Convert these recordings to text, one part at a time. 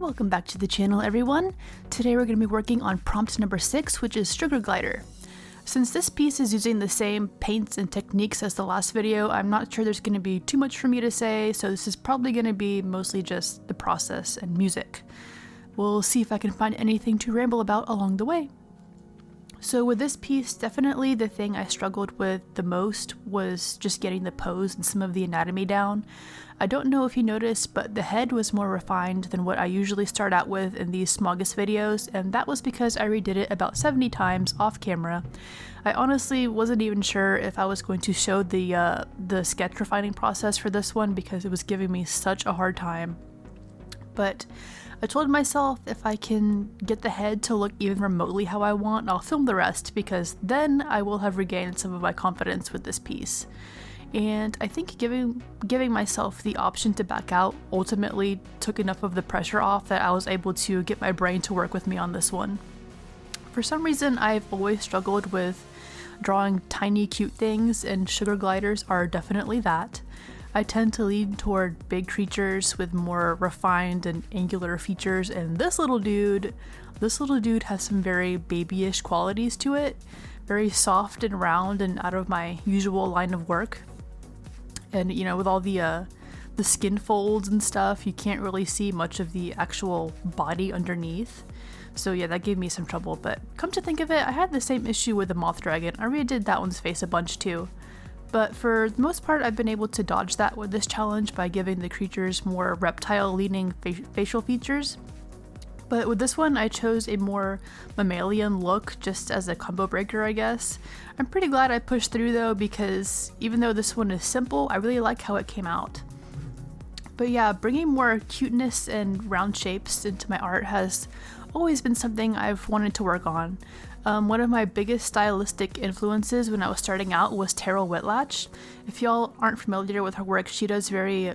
Welcome back to the channel, everyone. Today we're going to be working on prompt number 6, which is Sugar Glider. Since this piece is using the same paints and techniques as the last video, I'm not sure there's going to be too much for me to say, so this is probably going to be mostly just the process and music. We'll see if I can find anything to ramble about along the way. So with this piece, definitely the thing I struggled with the most was just getting the pose and some of the anatomy down. I don't know if you noticed, but the head was more refined than what I usually start out with in these SMAUGUST videos, and that was because I redid it about 70 times off camera. I honestly wasn't even sure if I was going to show the sketch refining process for this one because it was giving me such a hard time. But I told myself if I can get the head to look even remotely how I want, I'll film the rest because then I will have regained some of my confidence with this piece. And I think giving myself the option to back out ultimately took enough of the pressure off that I was able to get my brain to work with me on this one. For some reason, I've always struggled with drawing tiny cute things, and sugar gliders are definitely that. I tend to lean toward big creatures with more refined and angular features, and this little dude has some very babyish qualities to it, very soft and round and out of my usual line of work. And you know, with all the skin folds and stuff, you can't really see much of the actual body underneath. So yeah, that gave me some trouble, but come to think of it, I had the same issue with the moth dragon. I redid that one's face a bunch too. But for the most part, I've been able to dodge that with this challenge by giving the creatures more reptile-leaning facial features. But with this one, I chose a more mammalian look just as a combo breaker, I guess. I'm pretty glad I pushed through though, because even though this one is simple, I really like how it came out. But yeah, bringing more cuteness and round shapes into my art has always been something I've wanted to work on. One of my biggest stylistic influences when I was starting out was Terrell Whitlatch. If y'all aren't familiar with her work, she does very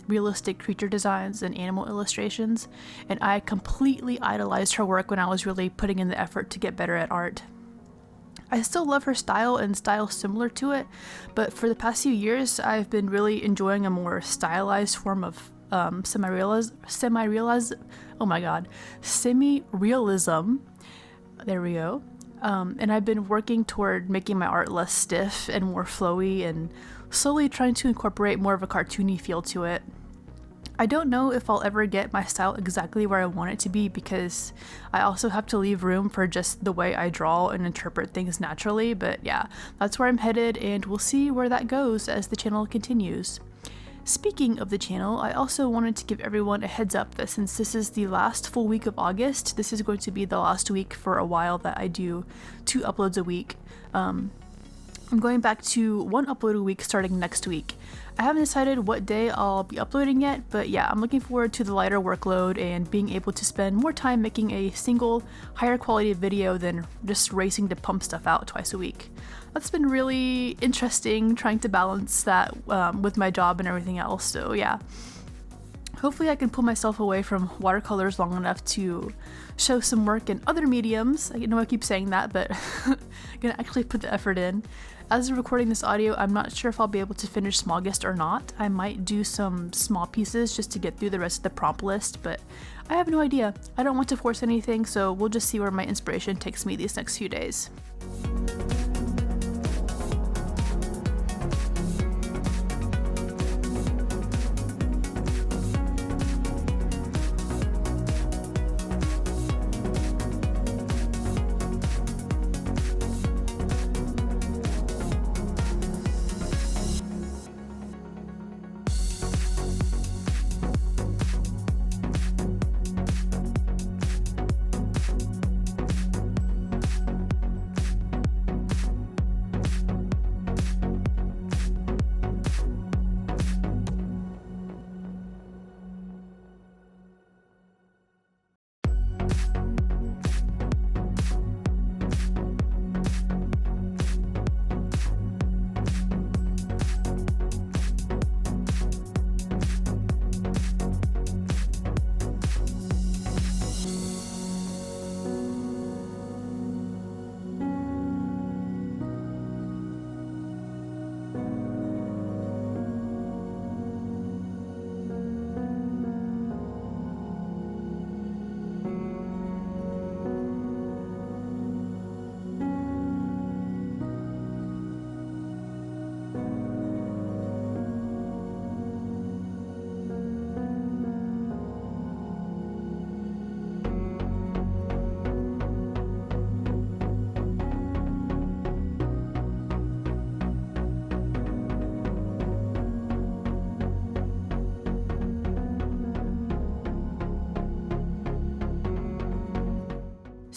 realistic creature designs and animal illustrations, and I completely idolized her work when I was really putting in the effort to get better at art. I still love her style and styles similar to it, but for the past few years I've been really enjoying a more stylized form of semi-realism. There we go. And I've been working toward making my art less stiff and more flowy and slowly trying to incorporate more of a cartoony feel to it. I don't know if I'll ever get my style exactly where I want it to be because I also have to leave room for just the way I draw and interpret things naturally, but yeah, that's where I'm headed and we'll see where that goes as the channel continues. Speaking of the channel, I also wanted to give everyone a heads up that since this is the last full week of August, this is going to be the last week for a while that I do 2 uploads a week. I'm going back to 1 upload a week starting next week. I haven't decided what day I'll be uploading yet, but yeah, I'm looking forward to the lighter workload and being able to spend more time making a single, higher quality video than just racing to pump stuff out twice a week. That's been really interesting trying to balance that with my job and everything else, so yeah. Hopefully I can pull myself away from watercolors long enough to show some work in other mediums. I know I keep saying that, but I'm gonna actually put the effort in. As of recording this audio, I'm not sure if I'll be able to finish SMAUGUST or not. I might do some small pieces just to get through the rest of the prompt list, but I have no idea. I don't want to force anything, so we'll just see where my inspiration takes me these next few days.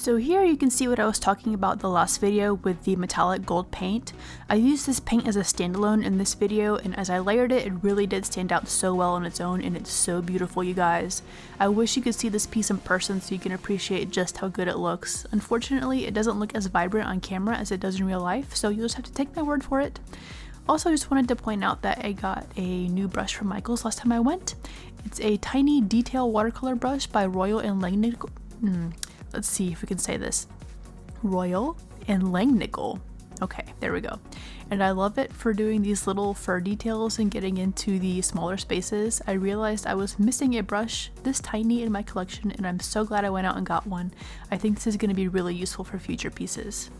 So here you can see what I was talking about the last video with the metallic gold paint. I used this paint as a standalone in this video, and as I layered it, it really did stand out so well on its own, and it's so beautiful, you guys. I wish you could see this piece in person so you can appreciate just how good it looks. Unfortunately, it doesn't look as vibrant on camera as it does in real life, so you'll just have to take my word for it. Also, I just wanted to point out that I got a new brush from Michael's last time I went. It's a tiny detail watercolor brush by Royal and Langnickel. Let's see if we can say this. Royal and Langnickel. Okay, there we go. And I love it for doing these little fur details and getting into the smaller spaces. I realized I was missing a brush this tiny in my collection, and I'm so glad I went out and got one. I think this is going to be really useful for future pieces.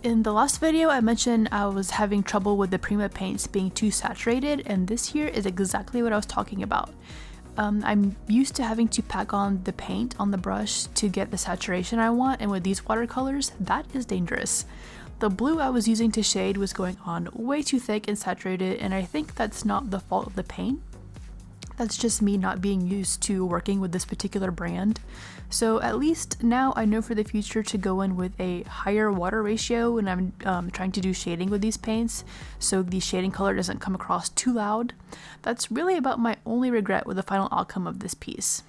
In the last video, I mentioned I was having trouble with the Prima paints being too saturated, and this here is exactly what I was talking about. I'm used to having to pack on the paint on the brush to get the saturation I want, and with these watercolors, that is dangerous. The blue I was using to shade was going on way too thick and saturated, and I think that's not the fault of the paint. That's just me not being used to working with this particular brand. So at least now I know for the future to go in with a higher water ratio when I'm trying to do shading with these paints, so the shading color doesn't come across too loud. That's really about my only regret with the final outcome of this piece.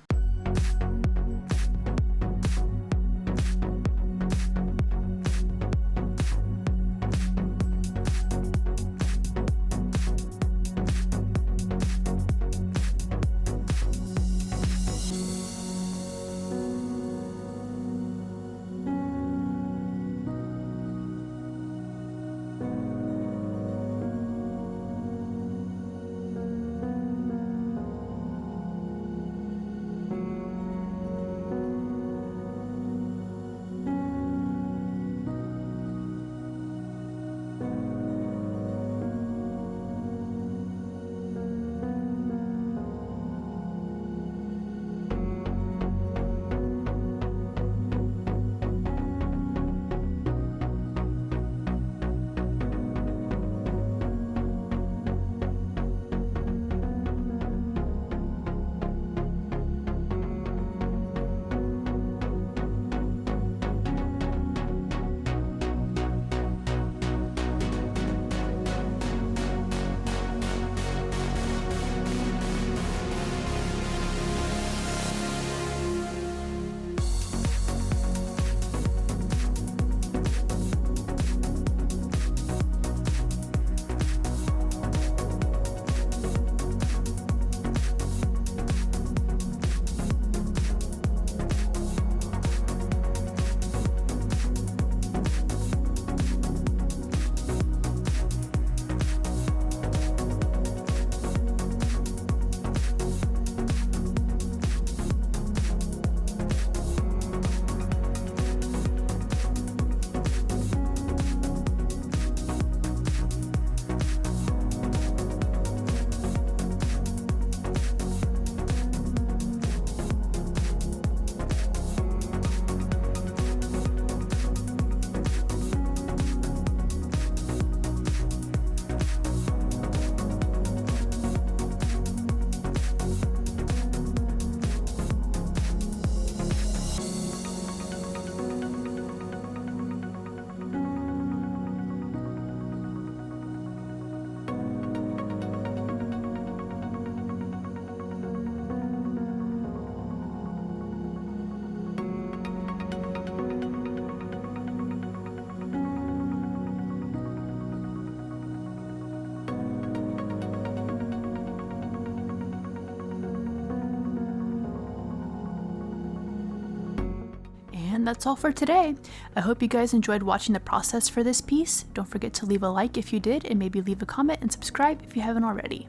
And that's all for today. I hope you guys enjoyed watching the process for this piece. Don't forget to leave a like if you did, and maybe leave a comment and subscribe if you haven't already.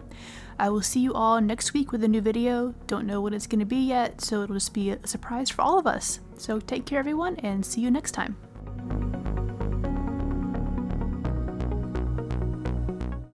I will see you all next week with a new video. Don't know what it's going to be yet, so it'll just be a surprise for all of us. So take care everyone, and see you next time.